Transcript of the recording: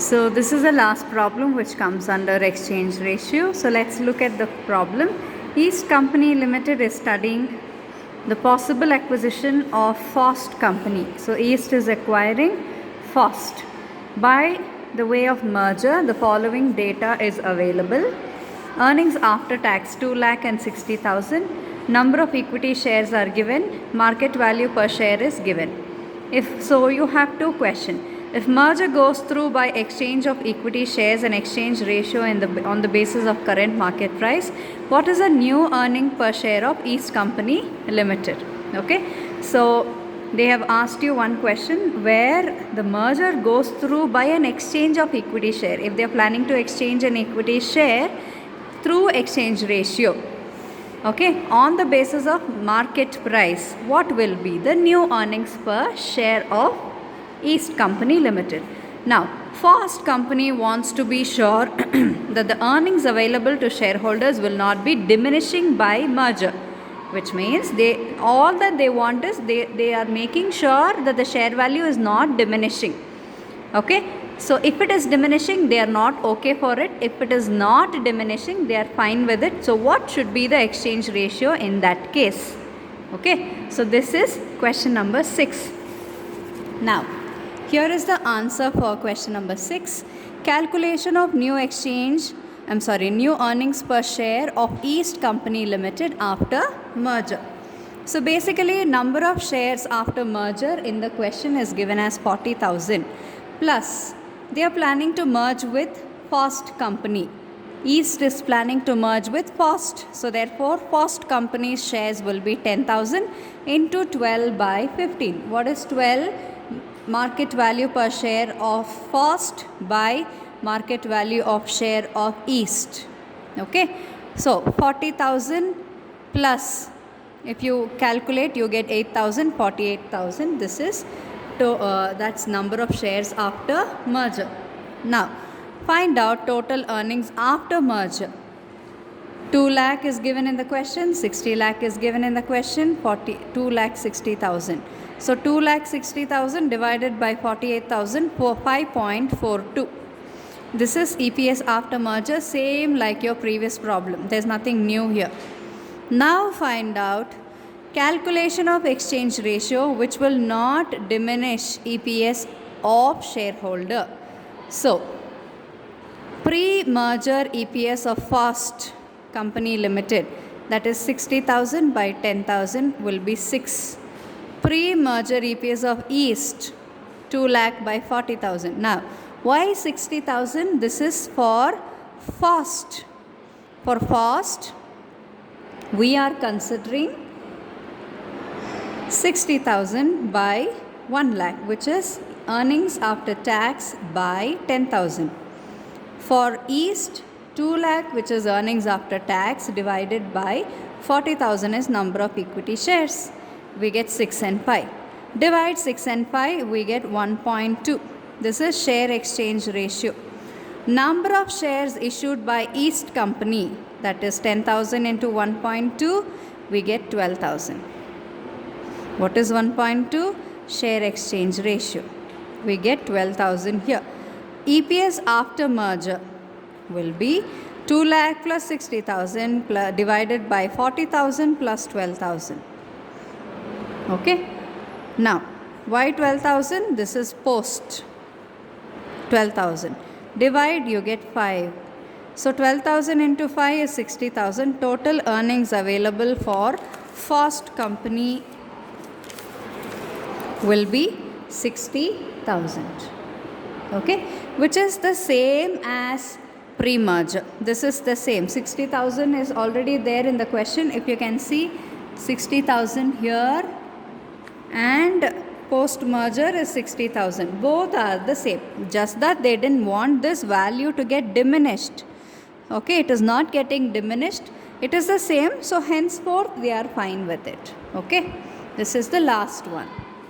So this is the last problem which comes under exchange ratio. So let's look at the problem. East Company Limited is studying the possible acquisition of Faust Company. So East is acquiring Faust. By the way of merger, the following data is available. Earnings after tax 2,60,000. Number of equity shares are given. Market value per share is given. If so, you have two questions. If merger goes through by exchange of equity shares and exchange ratio on the basis of current market price, what is the new earning per share of East Company Limited? Okay, so they have asked you one question where the merger goes through by an exchange of equity share. If they are planning to exchange an equity share through exchange ratio, okay, on the basis of market price, what will be the new earnings per share of East Company Limited? Now, Faust Company wants to be sure that the earnings available to shareholders will not be diminishing by merger, which means all that they want is they are making sure that the share value is not diminishing. Okay, so if it is diminishing, they are not okay for it. If it is not diminishing, they are fine with it. So what should be the exchange ratio in that case? Okay, so this is question number 6. Now, here is the answer for question number 6. Calculation of new earnings per share of East Company Limited after merger. So basically, number of shares after merger in the question is given as 40,000. Plus, they are planning to merge with Faust Company. East is planning to merge with Faust. So therefore, Faust Company's shares will be 10,000 into 12 by 15. What is 12? Market value per share of Faust by market value of share of East. Okay. So 40,000 plus, if you calculate, you get 8,000, 48,000. This is that's number of shares after merger. Now, find out total earnings after merger. 2 lakh is given in the question, 60 lakh is given in the question, 2,60,000. So 2,60,000 divided by 48,000 for 5.42. This is EPS after merger, same like your previous problem. There's nothing new here. Now find out calculation of exchange ratio which will not diminish EPS of shareholder. So, pre-merger EPS of Faust Company Limited, that is 60,000 by 10,000 will be 6. Pre-merger EPS of East, 2 lakh by 40,000. Now, why 60,000? This is for Faust. For Faust, we are considering 60,000 by 1 lakh, which is earnings after tax by 10,000. For East, 2 lakh, which is earnings after tax, divided by 40,000 is number of equity shares. We get 6 and 5. Divide 6 and 5, we get 1.2. This is share exchange ratio. Number of shares issued by East Company, that is 10,000 into 1.2, we get 12,000. What is 1.2? Share exchange ratio. We get 12,000 here. EPS after merger will be 2 lakh plus 60,000 divided by 40,000 plus 12,000. Okay. Now, why 12,000? This is post 12,000. Divide, you get 5. So 12,000 into 5 is 60,000. Total earnings available for Faust Company will be 60,000. Okay, which is the same as pre-merger. This is the same. 60,000 is already there in the question. If you can see, 60,000 here and post-merger is 60,000. Both are the same. Just that they didn't want this value to get diminished. Okay, it is not getting diminished. It is the same. So henceforth, they are fine with it. Okay, this is the last one.